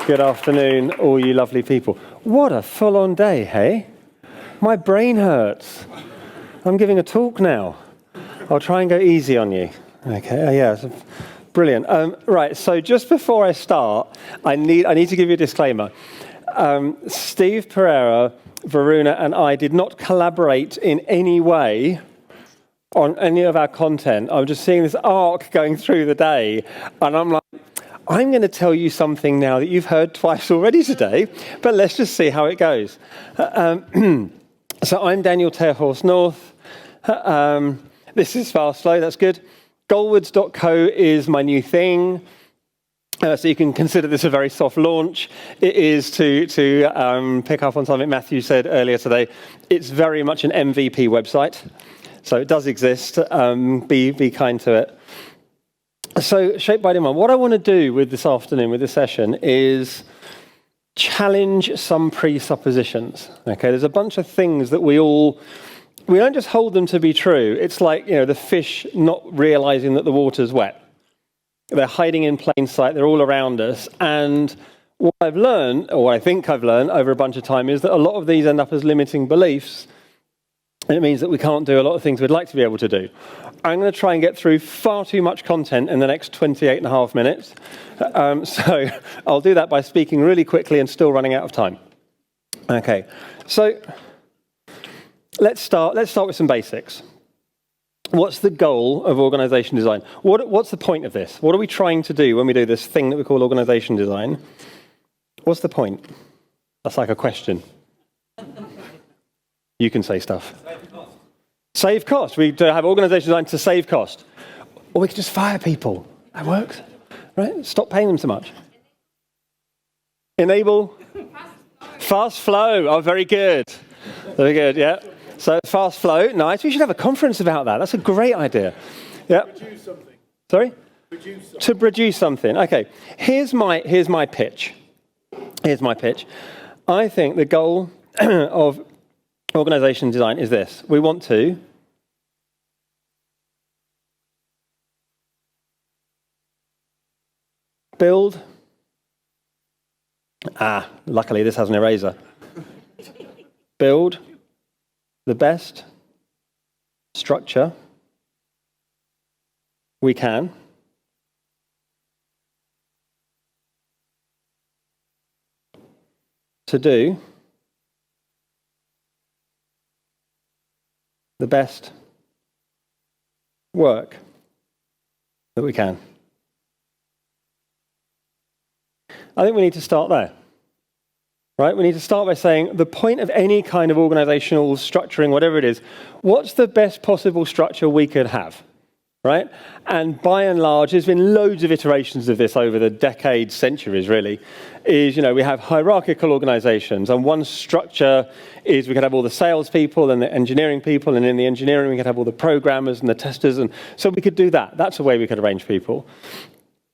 Good afternoon, all you lovely people. What a full-on day, hey? My brain hurts. I'm giving a talk now. I'll try and go easy on you. Okay, yeah, brilliant. Right, so just before I start, I need to give you a disclaimer. Steve Pereira, Varuna, and I did not collaborate in any way on any of our content. I'm just seeing this arc going through the day, and I'm like, I'm going to tell you something now that you've heard twice already today, but let's just see how it goes. So I'm Daniel Terhorst-North. This is Fast Flow, that's good. Goalwards.co is my new thing. So you can consider this a very soft launch. It is to pick up on something Matthew said earlier today. It's very much an MVP website. So it does exist. Be kind to it. So, shaped by demand, what I want to do with this afternoon, with this session, is challenge some presuppositions. Okay, there's a bunch of things that we don't just hold them to be true. It's like, the fish not realizing that the water's wet. They're hiding in plain sight. They're all around us. And what I've learned, or what I think I've learned over a bunch of time, is that a lot of these end up as limiting beliefs. And it means that we can't do a lot of things we'd like to be able to do. I'm going to try and get through far too much content in the next 28 and a half minutes. So I'll do that by speaking really quickly and still running out of time. Okay, so let's start with some basics. What's the goal of organization design? What's the point of this? What are we trying to do when we do this thing that we call organization design? What's the point? That's like a question. You can say stuff. Save cost. We have organization design to save cost. Or we could just fire people. That works, right? Stop paying them so much. Enable. Fast flow. Oh, very good. Very good, yeah. So fast flow, nice. We should have a conference about that. That's a great idea. Yeah. Produce something. Sorry? Produce something. To produce something. Okay. Here's my pitch. Here's my pitch. I think the goal of organization design is this. We want to build. Luckily this has an eraser. Build the best structure we can to do the best work that we can. I think we need to start there, right? We need to start by saying the point of any kind of organizational structuring, whatever it is, what's the best possible structure we could have, right? And by and large, there's been loads of iterations of this over the decades, centuries really, is, we have hierarchical organizations, and one structure is we could have all the salespeople and the engineering people, and in the engineering we could have all the programmers and the testers, and so we could do that. That's a way we could arrange people.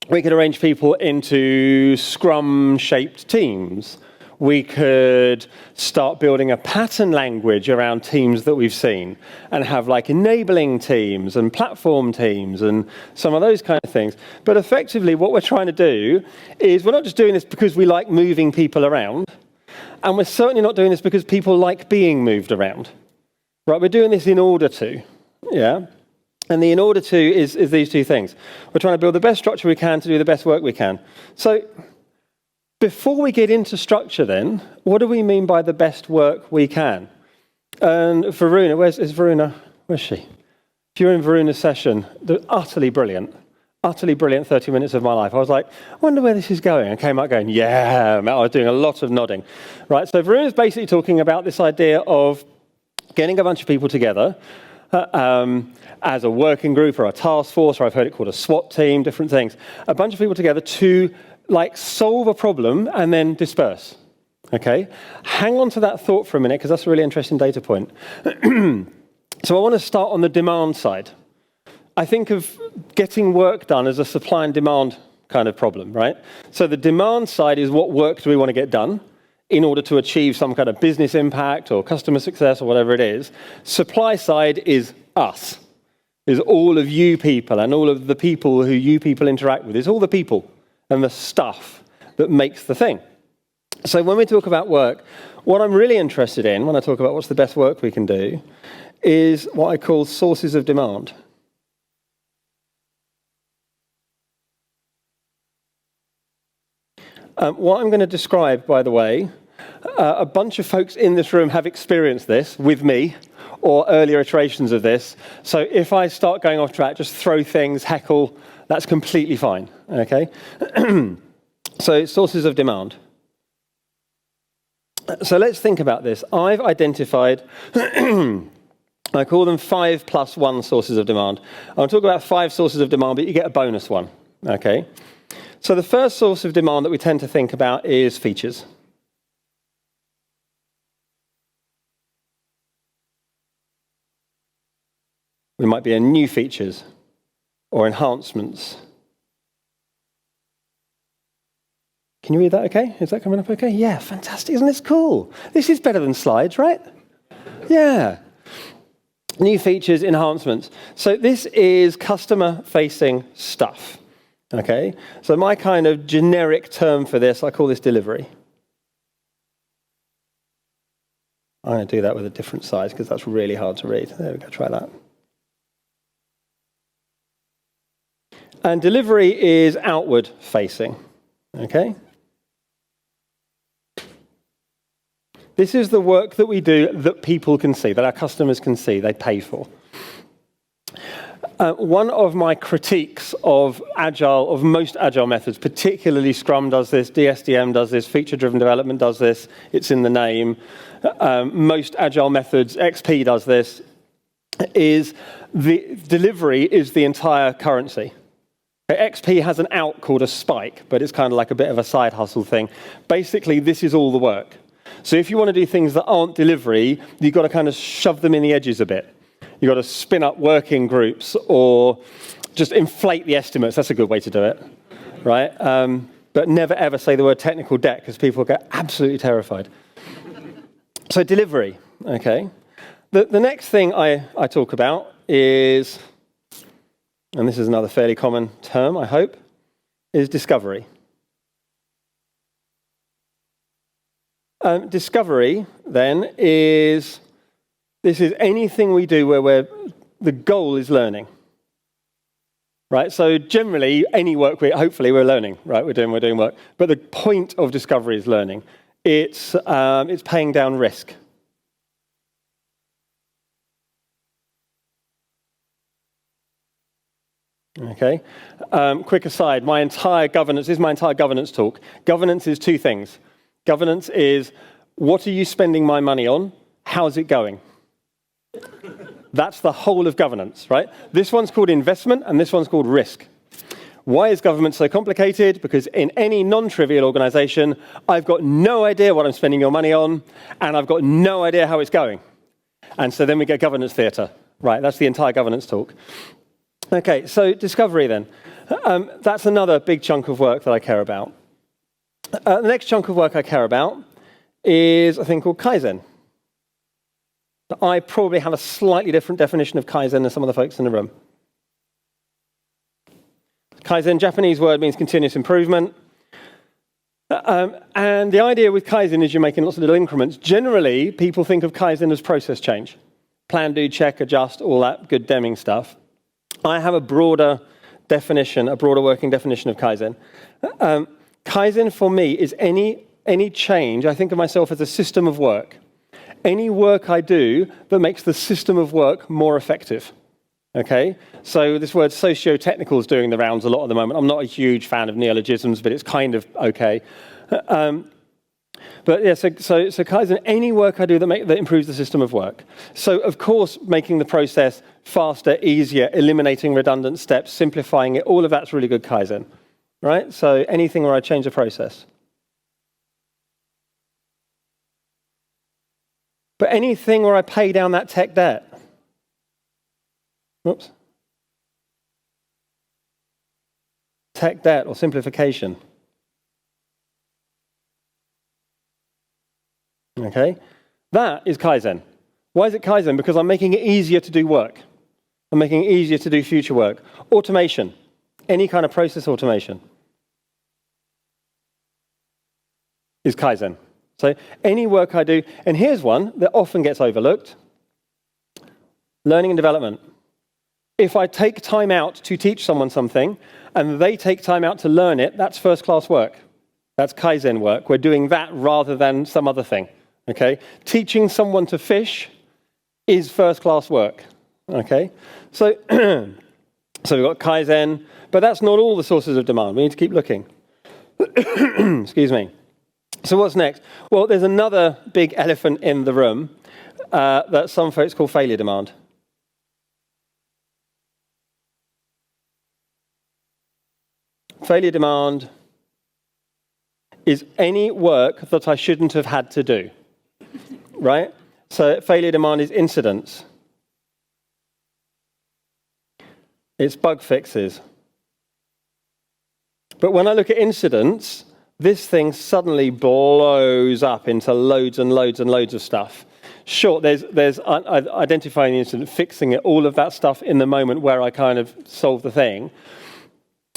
We could arrange people into Scrum-shaped teams. We could start building a pattern language around teams that we've seen and have like enabling teams and platform teams and some of those kind of things. But effectively, what we're trying to do is we're not just doing this because we like moving people around, and we're certainly not doing this because people like being moved around. Right? We're doing this in order to, yeah? And the in order to is these two things. We're trying to build the best structure we can to do the best work we can. So before we get into structure then, what do we mean by the best work we can? And Varuna, where's Varuna? Where's she? If you're in Varuna's session, they're utterly brilliant 30 minutes of my life. I was like, I wonder where this is going. I came out going, yeah, I was doing a lot of nodding. Right, so Varuna's basically talking about this idea of getting a bunch of people together as a working group or a task force, or I've heard it called a SWAT team, different things. A bunch of people together to solve a problem and then disperse. Okay? Hang on to that thought for a minute, because that's a really interesting data point. So I want to start on the demand side. I think of getting work done as a supply and demand kind of problem, right? So the demand side is what work do we want to get done in order to achieve some kind of business impact or customer success or whatever it is. Supply side is us, is all of you people and all of the people who you people interact with. It's all the people and the stuff that makes the thing. So when we talk about work, what I'm really interested in when I talk about what's the best work we can do is what I call sources of demand. What I'm going to describe, by the way, a bunch of folks in this room have experienced this with me or earlier iterations of this. So if I start going off track, just throw things, heckle, that's completely fine, okay? So sources of demand. So let's think about this. I've identified, I call them 5+1 sources of demand. I'll talk about 5 sources of demand, but you get a bonus one, okay? So the first source of demand that we tend to think about is features. We might be in new features or enhancements. Can you read that okay? Is that coming up okay? Yeah, fantastic. Isn't this cool? This is better than slides, right? Yeah. New features, enhancements. So this is customer-facing stuff. Okay? So my kind of generic term for this, I call this delivery. I'm going to do that with a different size because that's really hard to read. There we go, try that. And delivery is outward facing. Okay? This is the work that we do that people can see, that our customers can see, they pay for. One of my critiques of most agile methods, particularly Scrum does this, DSDM does this, feature-driven development does this, it's in the name. Most agile methods, XP does this, is the delivery is the entire currency. XP has an out called a spike, but it's kind of like a bit of a side hustle thing. Basically, this is all the work. So if you want to do things that aren't delivery, you've got to kind of shove them in the edges a bit. You've got to spin up working groups or just inflate the estimates. That's a good way to do it, right? But never, ever say the word technical debt because people get absolutely terrified. So delivery, okay. The next thing I talk about is, and this is another fairly common term, I hope, is discovery. Discovery, then, is anything we do where the goal is learning. Right? So generally, any work, hopefully we're learning, right? We're doing work. But the point of discovery is learning. It's paying down risk. Okay. Quick aside, this is my entire governance talk. Governance is 2 things. Governance is, what are you spending my money on? How's it going? That's the whole of governance, right? This one's called investment and this one's called risk. Why is government so complicated? Because in any non-trivial organization, I've got no idea what I'm spending your money on and I've got no idea how it's going. And so then we get governance theatre. Right, that's the entire governance talk. Okay, so discovery then. That's another big chunk of work that I care about. The next chunk of work I care about is a thing called Kaizen. I probably have a slightly different definition of Kaizen than some of the folks in the room. Kaizen, Japanese word, means continuous improvement. And the idea with Kaizen is you're making lots of little increments. Generally, people think of Kaizen as process change. Plan, do, check, adjust, all that good Deming stuff. I have a broader working definition of Kaizen. Kaizen for me is any change. I think of myself as a system of work. Any work I do that makes the system of work more effective. Okay? So this word socio-technical is doing the rounds a lot at the moment. I'm not a huge fan of neologisms, but it's kind of okay. But yeah, so Kaizen, any work I do that improves the system of work. So of course, making the process faster, easier, eliminating redundant steps, simplifying it, all of that's really good Kaizen, right? So anything where I change the process. But anything where I pay down that tech debt. Oops. Tech debt or simplification. Okay, that is Kaizen. Why is it Kaizen? Because I'm making it easier to do work. I'm making it easier to do future work. Automation, any kind of process automation. is Kaizen. So any work I do, and here's one that often gets overlooked, learning and development. If I take time out to teach someone something, and they take time out to learn it, that's first-class work. That's Kaizen work. We're doing that rather than some other thing, okay? Teaching someone to fish is first-class work, okay? So, so we've got Kaizen, but that's not all the sources of demand. We need to keep looking. Excuse me. So what's next? Well, there's another big elephant in the room that some folks call failure demand. Failure demand is any work that I shouldn't have had to do, right? So failure demand is incidents. It's bug fixes. But when I look at incidents, this thing suddenly blows up into loads and loads and loads of stuff. Sure, there's identifying the incident, fixing it, all of that stuff in the moment where I kind of solve the thing.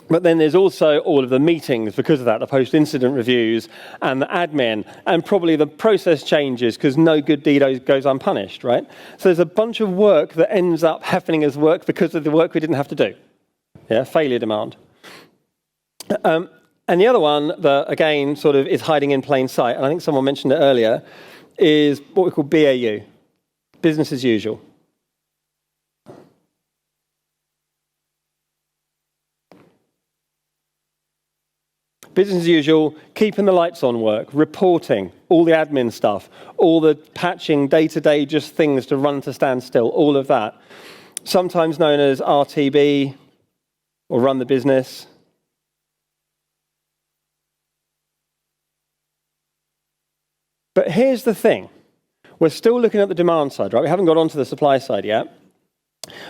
But then there's also all of the meetings because of that, the post-incident reviews and the admin, and probably the process changes because no good deed goes unpunished, right? So there's a bunch of work that ends up happening as work because of the work we didn't have to do. Yeah, failure demand. And the other one that, again, sort of is hiding in plain sight, and I think someone mentioned it earlier, is what we call BAU, business as usual. Business as usual, keeping the lights on work, reporting, all the admin stuff, all the patching, day-to-day just things to run to stand still, all of that. Sometimes known as RTB, or run the business. But here's the thing. We're still looking at the demand side, right? We haven't got onto the supply side yet.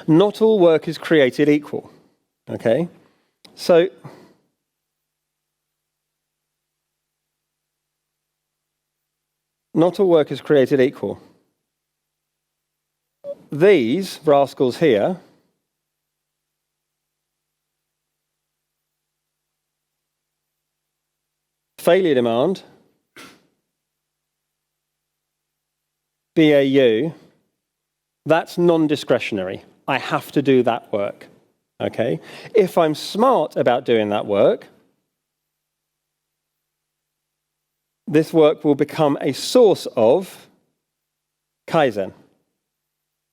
Not all work is created equal, okay? So not all work is created equal. These rascals here failure demand, BAU, that's non-discretionary. I have to do that work, okay? If I'm smart about doing that work, this work will become a source of Kaizen,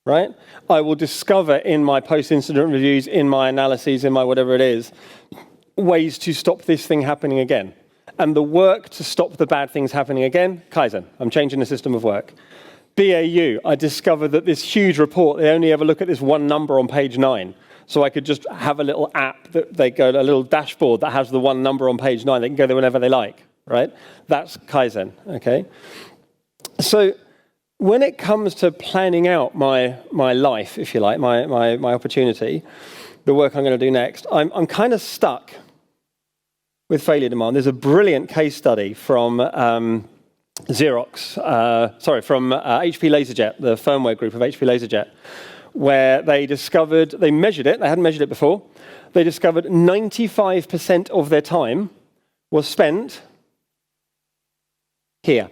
right? I will discover in my post-incident reviews, in my analyses, in my whatever it is, ways to stop this thing happening again. And the work to stop the bad things happening again, Kaizen. I'm changing the system of work. BAU, I discovered that this huge report, they only ever look at this one number on page 9. So I could just have a little app that they go, a little dashboard that has the one number on page 9. They can go there whenever they like, right? That's Kaizen, okay? So when it comes to planning out my life, if you like, my opportunity, the work I'm going to do next, I'm kind of stuck with failure demand. There's a brilliant case study from from HP LaserJet, the firmware group of HP LaserJet, where they measured it, they hadn't measured it before, they discovered 95% of their time was spent here,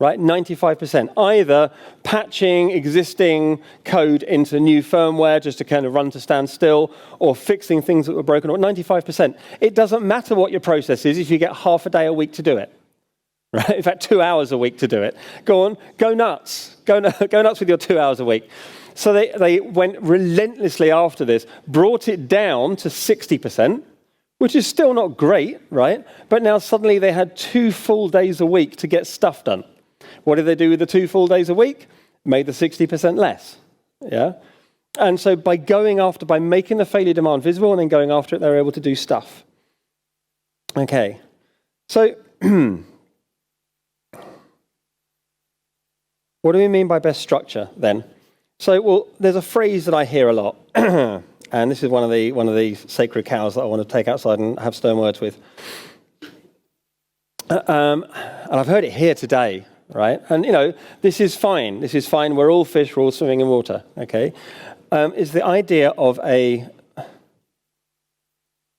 right? 95%, either patching existing code into new firmware just to kind of run to stand still, or fixing things that were broken, or 95%. It doesn't matter what your process is if you get half a day a week to do it. Right? In fact, 2 hours a week to do it. Go on, go nuts. Go nuts with your 2 hours a week. So they went relentlessly after this, brought it down to 60%, which is still not great, right? But now suddenly they had 2 full days a week to get stuff done. What did they do with the 2 full days a week? Made the 60% less, yeah? And so by making the failure demand visible and then going after it, they're able to do stuff. Okay, so what do we mean by best structure then? So, well, there's a phrase that I hear a lot, and this is one of the sacred cows that I want to take outside and have stern words with. And I've heard it here today, right? And, you know, this is fine. This is fine. We're all fish. We're all swimming in water, okay? Is the idea of a...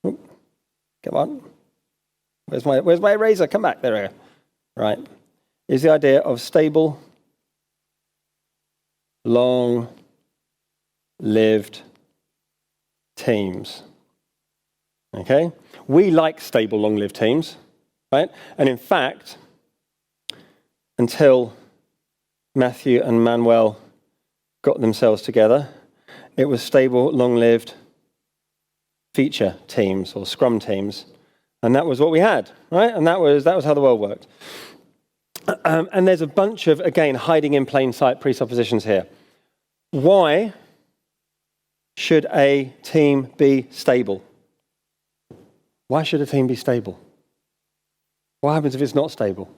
Come on. Where's my eraser? Come back. There we go. Right. Is the idea of stable, long-lived teams. Okay? We like stable, long-lived teams, right? And in fact, until Matthew and Manuel got themselves together, it was stable, long-lived feature teams or scrum teams. And that was what we had, right? And that was how the world worked. And there's a bunch of, again, hiding in plain sight presuppositions here. Why should a team be stable? Why should a team be stable? What happens if it's not stable?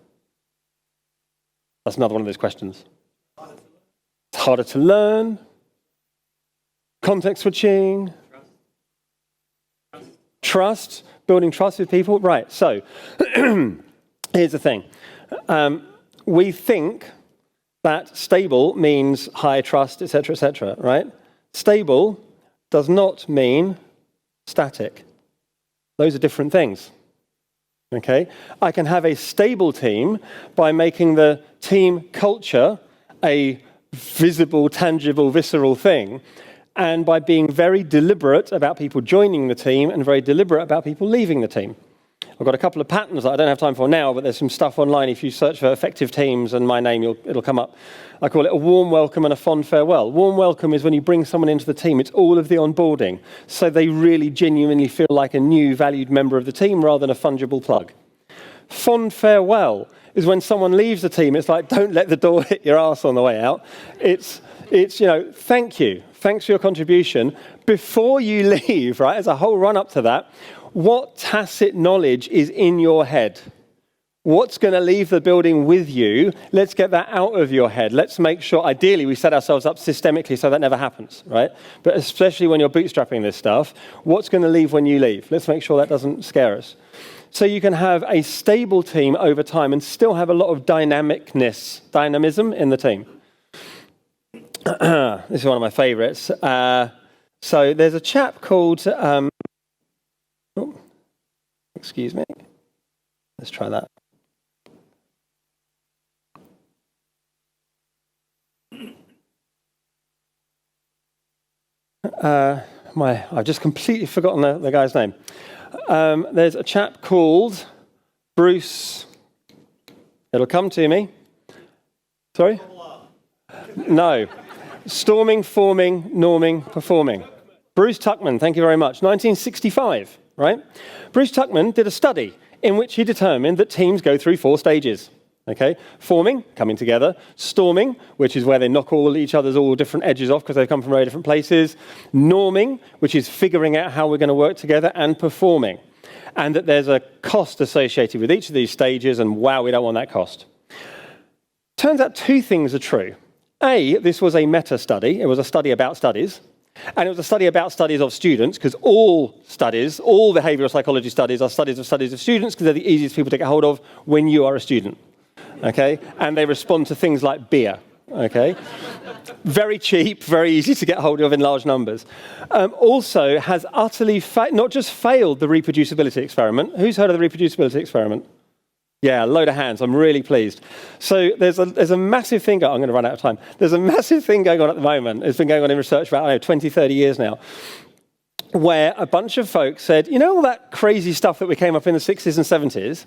That's another one of those questions. It's harder to learn. Context switching. Trust. Building trust with people. Right, so here's the thing. We think that stable means high trust, etc., right? Stable does not mean static. Those are different things. Okay? I can have a stable team by making the team culture a visible, tangible, visceral thing, and by being very deliberate about people joining the team and very deliberate about people leaving the team. I've got a couple of patterns that I don't have time for now, but there's some stuff online. If you search for effective teams and my name, it'll come up. I call it a warm welcome and a fond farewell. Warm welcome is when you bring someone into the team. It's all of the onboarding, so they really genuinely feel like a new valued member of the team rather than a fungible plug. Fond farewell is when someone leaves the team. It's like, don't let the door hit your ass on the way out. It's thank you. Thanks for your contribution. Before you leave, right, as a whole run up to that, what tacit knowledge is in your head? What's going to leave the building with you? Let's get that out of your head. Let's make sure, ideally, we set ourselves up systemically so that never happens, right? But especially when you're bootstrapping this stuff, what's going to leave when you leave? Let's make sure that doesn't scare us. So you can have a stable team over time and still have a lot of dynamism in the team. This is one of my favorites. So there's a chap called... excuse me. Let's try that. I've just completely forgotten the guy's name. There's a chap called Bruce. It'll come to me. Sorry? No. Storming, forming, norming, performing. Bruce Tuckman, thank you very much. 1965, right? Bruce Tuckman did a study in which he determined that teams go through 4 stages. Okay, forming, coming together, storming, which is where they knock each other's all different edges off because they come from very different places, norming, which is figuring out how we're going to work together, and performing. And that there's a cost associated with each of these stages, and wow, we don't want that cost. Turns out 2 things are true. A, this was a meta-study. It was a study about studies. And it was a study about studies of students, because all behavioral psychology studies are studies of students, because they're the easiest people to get hold of when you are a student. Okay, and they respond to things like beer. Okay, very cheap, very easy to get hold of in large numbers. Also has utterly not just failed the reproducibility experiment. Who's heard of the reproducibility experiment? Yeah, a load of hands. I'm really pleased. So there's a massive thing. I'm going to run out of time. There's a massive thing going on at the moment. It's been going on in research for, 20, 30 years now, where a bunch of folks said, you know all that crazy stuff that we came up in the 60s and 70s?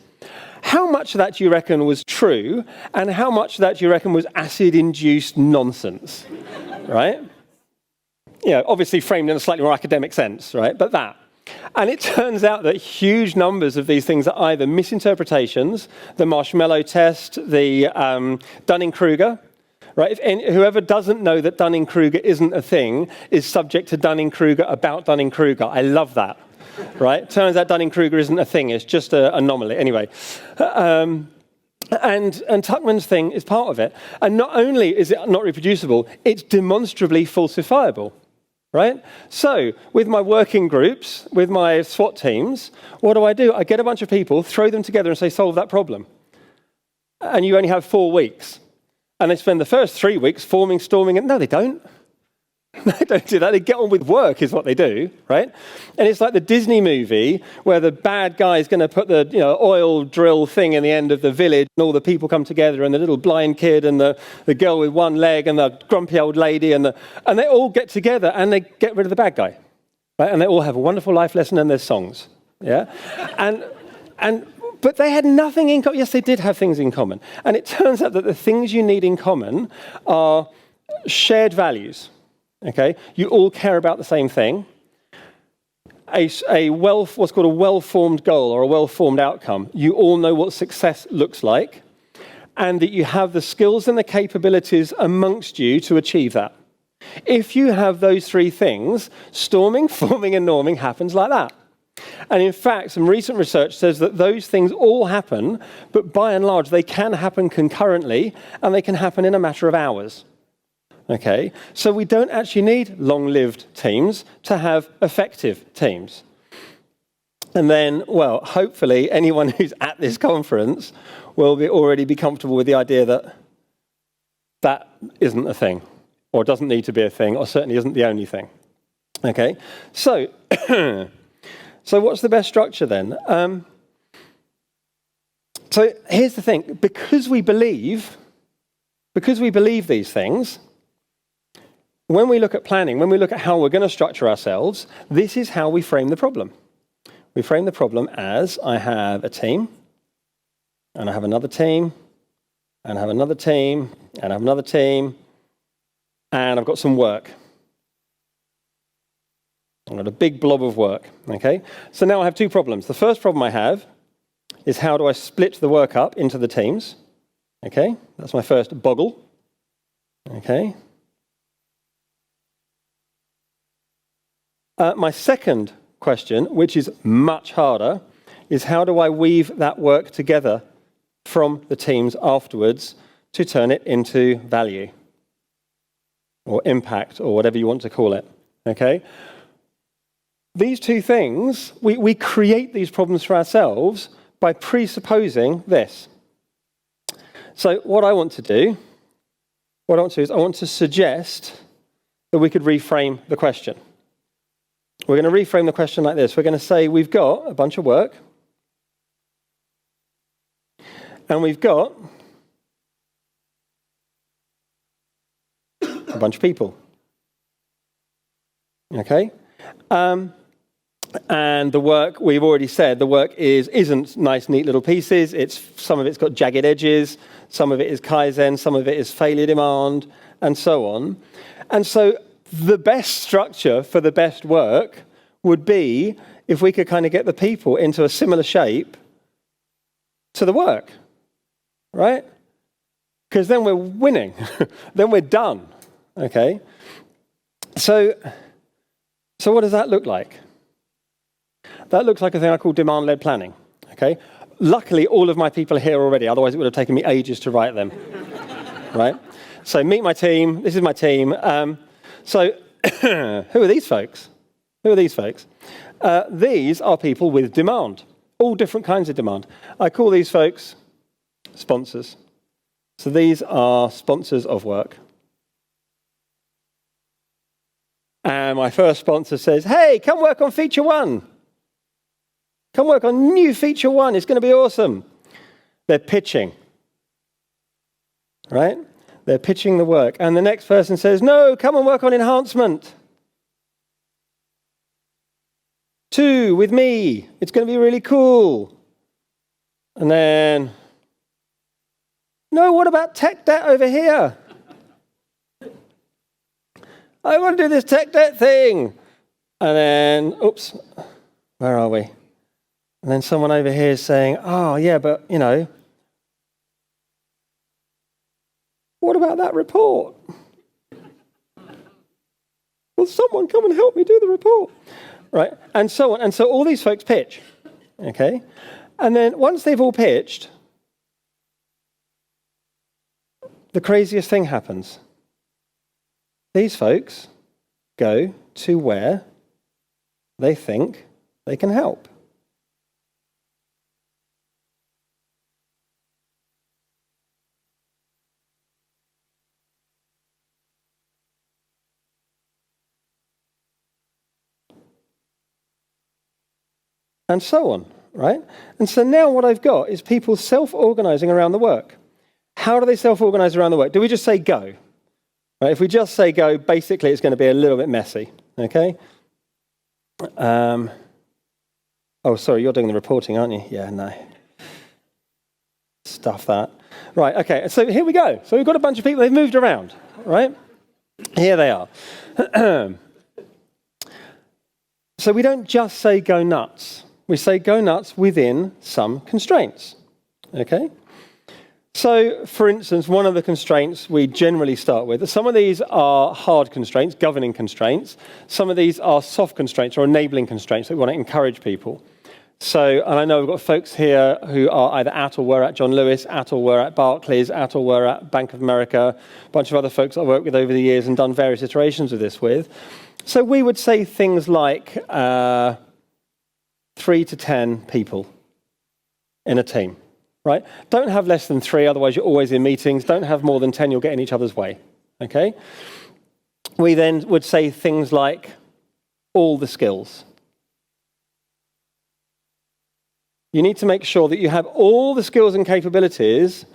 How much of that do you reckon was true, and how much of that do you reckon was acid-induced nonsense, right? Obviously framed in a slightly more academic sense, right? But that. And it turns out that huge numbers of these things are either misinterpretations, the marshmallow test, the Dunning-Kruger, right? Whoever doesn't know that Dunning-Kruger isn't a thing is subject to Dunning-Kruger about Dunning-Kruger. I love that, right? Turns out Dunning-Kruger isn't a thing. It's just an anomaly. Anyway, and Tuckman's thing is part of it. And not only is it not reproducible, it's demonstrably falsifiable, right? So with my working groups, with my SWAT teams, what do? I get a bunch of people, throw them together and say, solve that problem. And you only have 4 weeks. And they spend the first 3 weeks forming, storming, and no, they don't. They don't do that. They get on with work is what they do, right? And it's like the Disney movie where the bad guy is going to put the oil drill thing in the end of the village and all the people come together and the little blind kid and the girl with one leg and the grumpy old lady and they all get together and they get rid of the bad guy, right? And they all have a wonderful life lesson and there's songs, yeah? But they had nothing in common. Yes, they did have things in common. And it turns out that the things you need in common are shared values. Okay, you all care about the same thing. What's called a well-formed goal or a well-formed outcome. You all know what success looks like, and that you have the skills and the capabilities amongst you to achieve that. If you have those three things, storming, forming, and norming happens like that. And in fact, some recent research says that those things all happen, but by and large, they can happen concurrently, and they can happen in a matter of hours. Okay, so we don't actually need long-lived teams to have effective teams. And then, well, hopefully anyone who's at this conference will already be comfortable with the idea that that isn't a thing, or doesn't need to be a thing, or certainly isn't the only thing. Okay, so so what's the best structure then? So here's the thing: because we believe these things. When we look at planning, when we look at how we're going to structure ourselves, this is how we frame the problem. We frame the problem as I have a team, and I have another team, and I have another team, and I have another team, and I've got some work. I've got a big blob of work, okay? So now I have two problems. The first problem I have is how do I split the work up into the teams, okay? That's my first boggle, okay? My second question, which is much harder, is how do I weave that work together from the teams afterwards to turn it into value or impact or whatever you want to call it, okay? These two things, we create these problems for ourselves by presupposing this. So what I want to do is I want to suggest that we could reframe the question. We're going to reframe the question like this. We're going to say we've got a bunch of work and we've got a bunch of people. Okay? And the work, we've already said, the work isn't nice, neat little pieces. Some of it's got jagged edges, some of it is Kaizen, some of it is failure demand, and so on. And so the best structure for the best work would be if we could kind of get the people into a similar shape to the work, right? Because then we're winning. Then we're done, okay? So what does that look like? That looks like a thing I call demand-led planning, okay? Luckily, all of my people are here already. Otherwise, it would have taken me ages to write them, right? So meet my team. This is my team. So who are these folks? These are people with demand, all different kinds of demand. I call these folks sponsors. So these are sponsors of work. And my first sponsor says, hey, come work on feature one. Come work on new feature one. It's going to be awesome. They're pitching, right? They're pitching the work. And the next person says, no, come and work on enhancement. 2 with me. It's going to be really cool. And then, no, what about tech debt over here? I want to do this tech debt thing. And then, oops, where are we? And then someone over here is saying, oh, yeah, but, what about that report? Will someone come and help me do the report? Right, and so on. And so all these folks pitch, okay? And then once they've all pitched, the craziest thing happens. These folks go to where they think they can help. and so on, right? And so now what I've got is people self-organizing around the work. How do they self-organize around the work? Do we just say go? Right, if we just say go, basically it's going to be a little bit messy, okay? Oh, sorry, you're doing the reporting, aren't you? Yeah, no. Stuff that. Right, okay, so here we go. So we've got a bunch of people, they've moved around, right? Here they are. So we don't just say go nuts. We say go nuts within some constraints, okay? So, for instance, one of the constraints we generally start with, some of these are hard constraints, governing constraints. Some of these are soft constraints or enabling constraints that we want to encourage people. So, and I know we've got folks here who are either at or were at John Lewis, at or were at Barclays, at or were at Bank of America, a bunch of other folks I've worked with over the years and done various iterations of this with. So we would say things like 3 to 10 people in a team. Right? Don't have less than 3, otherwise you're always in meetings. Don't have more than 10, you'll get in each other's way. Okay? We then would say things like all the skills. You need to make sure that you have all the skills and capabilities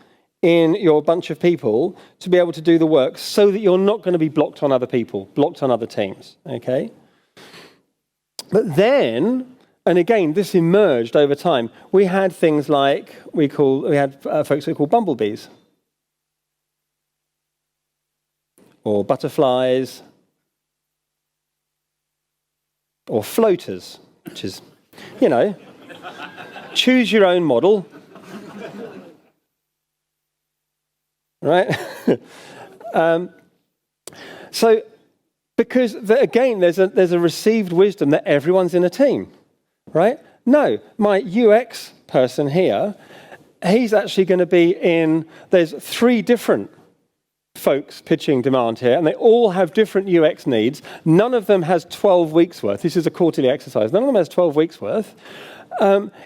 in your bunch of people to be able to do the work so that you're not going to be blocked on other people, blocked on other teams. Okay? But then, and again, this emerged over time. We had things like, we had folks we call bumblebees, or butterflies, or floaters, which is, choose your own model, right? So, because again, there's a received wisdom that everyone's in a team. Right? No, my UX person here, he's actually going to be there's 3 different folks pitching demand here, and they all have different UX needs. None of them has 12 weeks worth. This is a quarterly exercise. None of them has 12 weeks worth.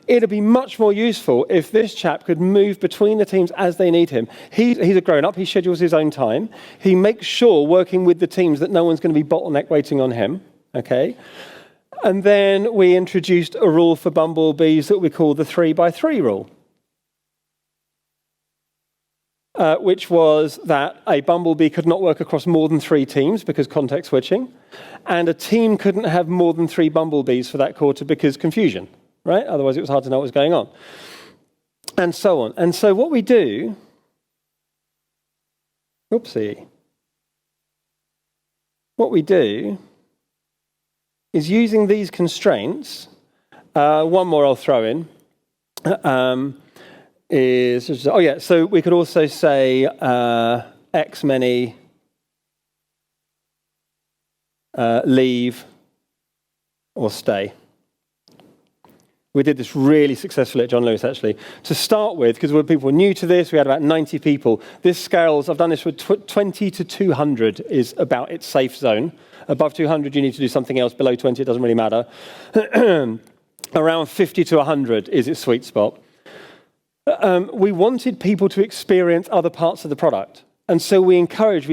It'd be much more useful if this chap could move between the teams as they need him. He's a grown-up. He schedules his own time. He makes sure, working with the teams, that no one's going to be bottleneck waiting on him. Okay? And then we introduced a rule for bumblebees that we call the 3x3 rule, which was that a bumblebee could not work across more than 3 teams because context switching, and a team couldn't have more than 3 bumblebees for that quarter because confusion, right? Otherwise it was hard to know what was going on, and so on. And so what we do, is using these constraints, one more I'll throw in, so we could also say X many leave or stay. We did this really successfully at John Lewis, actually. To start with, because people were new to this, we had about 90 people. This scales, I've done this with 20 to 200 is about its safe zone. Above 200, you need to do something else. Below 20, it doesn't really matter. Around 50 to 100 is its sweet spot. We wanted people to experience other parts of the product. And so we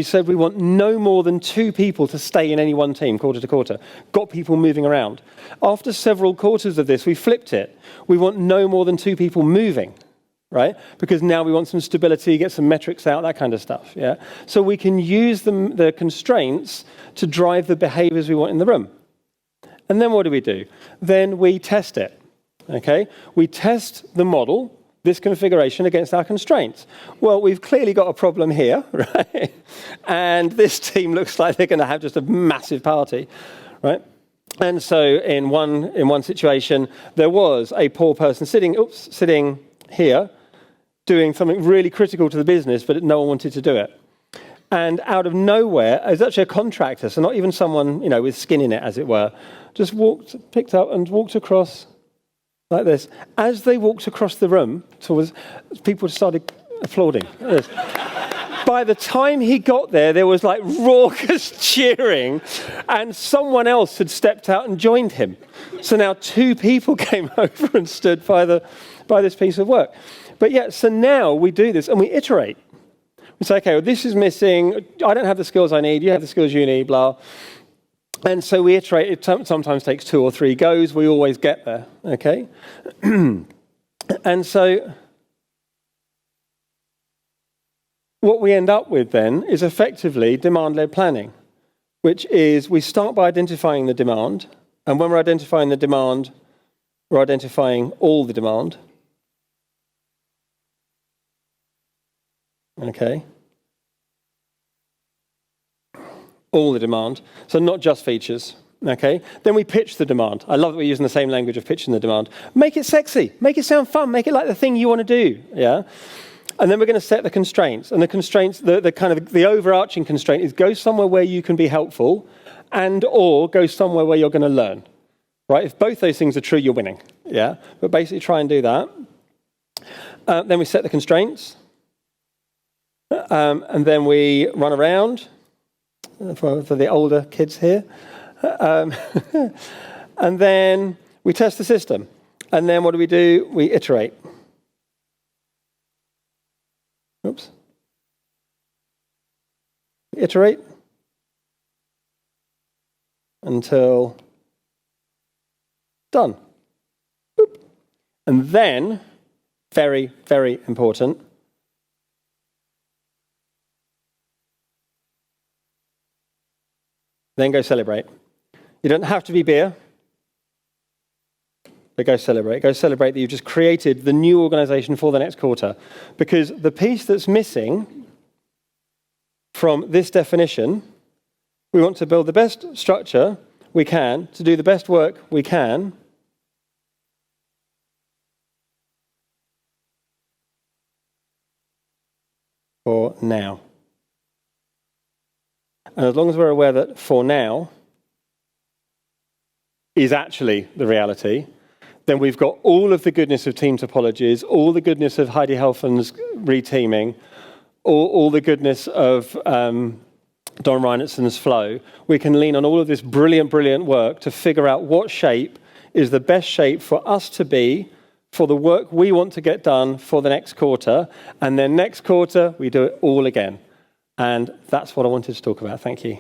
said we want no more than 2 people to stay in any one team, quarter to quarter. Got people moving around. After several quarters of this, we flipped it. We want no more than 2 people moving, right? Because now we want some stability, get some metrics out, that kind of stuff, yeah? So we can use the constraints to drive the behaviors we want in the room. And then what do? Then we test it, okay? We test the model, this configuration, against our constraints. Well, we've clearly got a problem here, right? And this team looks like they're going to have just a massive party, right? And so in one situation, there was a poor person sitting here, doing something really critical to the business, but no one wanted to do it. And out of nowhere, it was actually a contractor, so not even someone, with skin in it, as it were, just picked up and walked across like this. As they walked across the room, people started applauding. By the time he got there, there was like raucous cheering, and someone else had stepped out and joined him. So now 2 people came over and stood by this piece of work. But yeah, so now we do this and we iterate. We say, okay, well, this is missing. I don't have the skills I need. You have the skills you need, blah. And so we iterate. It sometimes takes 2 or 3 goes. We always get there, okay? And so what we end up with then is effectively demand-led planning, which is we start by identifying the demand. And when we're identifying the demand, we're identifying all the demand. Okay. All the demand. So not just features. Okay. Then we pitch the demand. I love that we're using the same language of pitching the demand. Make it sexy. Make it sound fun. Make it like the thing you want to do. Yeah. And then we're going to set the constraints. And the constraints, the kind of the overarching constraint is go somewhere where you can be helpful and or go somewhere where you're going to learn. Right? If both those things are true, you're winning. Yeah. But basically try and do that. Then we set the constraints. And then we run around for the older kids here. And then we test the system. And then what do? We iterate. Oops. Iterate until done. Boop. And then, very, very important, then go celebrate. You don't have to be beer, but go celebrate. Go celebrate that you've just created the new organization for the next quarter. Because the piece that's missing from this definition, we want to build the best structure we can to do the best work we can for now. And as long as we're aware that for now is actually the reality, then we've got all of the goodness of team topologies, all the goodness of Heidi Helfand's reteaming, all the goodness of Don Reinertson's flow. We can lean on all of this brilliant, brilliant work to figure out what shape is the best shape for us to be for the work we want to get done for the next quarter. And then next quarter, we do it all again. And that's what I wanted to talk about. Thank you.